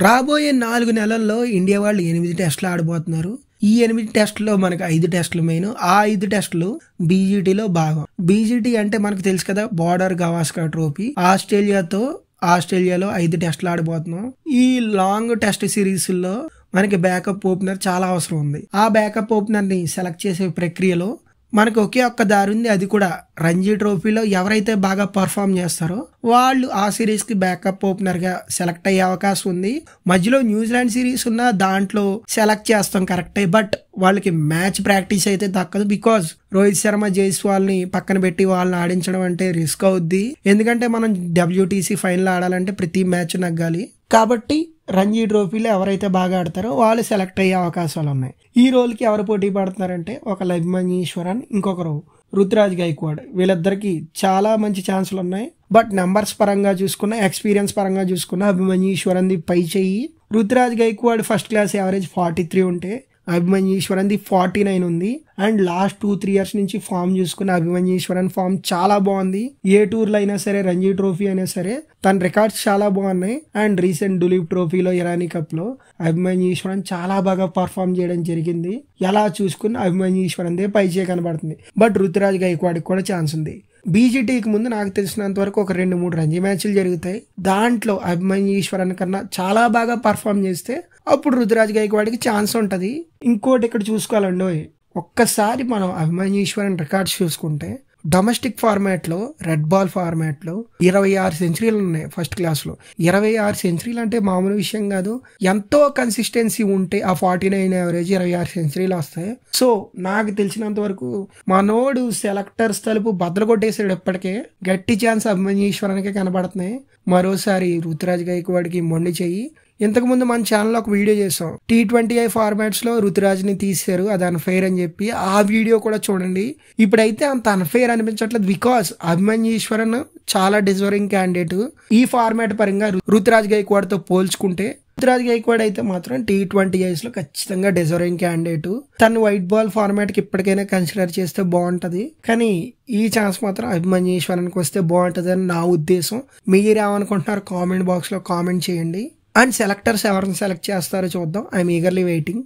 రాబోయే 4 నెలల్లో ఇండియా వాళ్ళు 8 టెస్టులు ఆడబోతున్నారు. ఈ 8 టెస్టుల్లో మనకు 5 టెస్టులు మెయిన్. ఆ 5 టెస్టులు బీజీటీలో భాగం. బీజీటీ అంటే మనకు తెలుసు కదా, బోర్డర్ గవాస్కర్ ట్రోఫీ. ఆస్ట్రేలియాలో 5 టెస్టులు ఆడబోతున్నాం. ఈ లాంగ్ టెస్ట్ సిరీస్లో మనకి బ్యాకప్ ఓపెనర్ చాలా అవసరం ఉంది. ఆ బ్యాకప్ ఓపెనర్ ని సెలెక్ట్ చేసే ప్రక్రియలో మనకు ఒకే ఒక్క దారి ఉంది. అది కూడా రంజీ ట్రోఫీలో ఎవరైతే బాగా పర్ఫామ్ చేస్తారో వాళ్ళు ఆ సిరీస్ కి బ్యాకప్ ఓపెనర్ గా సెలెక్ట్ అయ్యే అవకాశం ఉంది. మధ్యలో న్యూజిలాండ్ సిరీస్ ఉన్న దాంట్లో సెలెక్ట్ చేస్తాం కరెక్టే, బట్ వాళ్ళకి మ్యాచ్ ప్రాక్టీస్ అయితే దక్కదు. బికాజ్ రోహిత్ శర్మ, జైస్వాల్ ని పక్కన పెట్టి వాళ్ళని ఆడించడం అంటే రిస్క్ అవుద్ది. ఎందుకంటే మనం WTC ఫైనల్ ఆడాలంటే ప్రతి మ్యాచ్ నగ్గాలి. కాబట్టి రంజీ ట్రోఫీలో ఎవరైతే బాగా ఆడతారో వాళ్ళు సెలెక్ట్ అయ్యే అవకాశాలు ఉన్నాయి. ఈ రోల్కి ఎవరు పోటీ పడుతున్నారంటే ఒక అభిమన్యు ఈశ్వరన్, ఇంకొకరు రుతురాజ్ గైక్వాడ్. వీళ్ళిద్దరికి చాలా మంచి ఛాన్సులు ఉన్నాయి. బట్ నెంబర్స్ పరంగా చూసుకున్న, ఎక్స్పీరియన్స్ పరంగా చూసుకున్న అభిమన్యు ఈశ్వరన్ ది పై చెయ్యి. Ruturaj Gaikwad first class average 43 ఉంటే అభిమన్యు ఈశ్వరన్ ది 49 ఉంది. అండ్ లాస్ట్ 2-3 ఇయర్స్ నుంచి ఫామ్ చూసుకున్న అభిమన్యు ఈశ్వరన్ ఫామ్ చాలా బాగుంది. ఏ టూర్లో అయినా సరే, రంజీ ట్రోఫీ అయినా సరే తన రికార్డ్స్ చాలా బాగున్నాయి. అండ్ రీసెంట్ దులీప్ ట్రోఫీలో, ఇరానీ కప్ లో అభిమన్యు ఈశ్వరన్ చాలా బాగా పర్ఫామ్ చేయడం జరిగింది. ఎలా చూసుకున్న అభిమన్యు ఈశ్వరన్ దే పైచే కనబడుతుంది. బట్ రుతురాజ్ గైక్వాడ్కి కూడా ఛాన్స్ ఉంది. బీజీటీకి ముందు నాకు తెలిసినంత వరకు ఒక 2-3 రంజీ మ్యాచ్లు జరుగుతాయి. దాంట్లో అభిమన్యు ఈశ్వరన్ కన్నా చాలా బాగా పర్ఫామ్ చేస్తే అప్పుడు రుతురాజ్ గైక్వాడ్కి ఛాన్స్ ఉంటుంది. ఇంకోటి ఇక్కడ చూసుకోవాలండి, ఒక్కసారి మనం అభిమన్యు ఈశ్వరన్ రికార్డ్స్ చూసుకుంటే డొమెస్టిక్ ఫార్మాట్లో, రెడ్ బాల్ ఫార్మాట్లో 26 సెంచరీలు ఉన్నాయి ఫస్ట్ క్లాస్లో. 26 సెంచరీలు అంటే మామూలు విషయం కాదు. ఎంతో కన్సిస్టెన్సీ ఉంటే ఆ 49 యావరేజ్ 26 సెంచరీలు వస్తాయి. సో నాకు తెలిసినంత వరకు మనోడు సెలెక్టర్స్ తలుపు బద్దలు కొట్టేసాడు. ఎప్పటికే గట్టి ఛాన్స్ అభిమన్యు ఈశ్వరన్కే కనబడుతున్నాయి. మరోసారి రుతురాజ్ గైక్వాడ్కి మొండి చెయ్యి. ఇంతకుముందు మన ఛానల్లో ఒక వీడియో చేసాం, T20I ఫార్మాట్స్ లో రుతురాజ్ని తీశారు, అది అన్ఫెయిర్ అని చెప్పి. ఆ వీడియో కూడా చూడండి. ఇప్పుడైతే అంత అన్ఫెయిర్ అనిపించట్లేదు. బికాస్ అభిమన్యు ఈశ్వరన్ చాలా డిజర్వింగ్ క్యాండిడేట్. ఈ ఫార్మాట్ పరంగా రుతురాజ్ గైక్వాడ్ తో పోల్చుకుంటే రుతురాజ్ గైక్వాడ్ అయితే మాత్రం T20Is లో ఖచ్చితంగా డిజర్వింగ్ క్యాండిడేట్. తను వైట్ బాల్ ఫార్మాట్ కి ఇప్పటికైనా కన్సిడర్ చేస్తే బాగుంటది. కానీ ఈ ఛాన్స్ మాత్రం అభిమన్యు ఈశ్వరన్కి వస్తే బాగుంటది అని నా ఉద్దేశం. మీరేమనుకుంటున్నారు కామెంట్ బాక్స్ లో కామెంట్ చేయండి. అండ్ సెలెక్టర్స్ ఎవరిని సెలెక్ట్ చేస్తారో చూద్దాం. I'm eagerly waiting.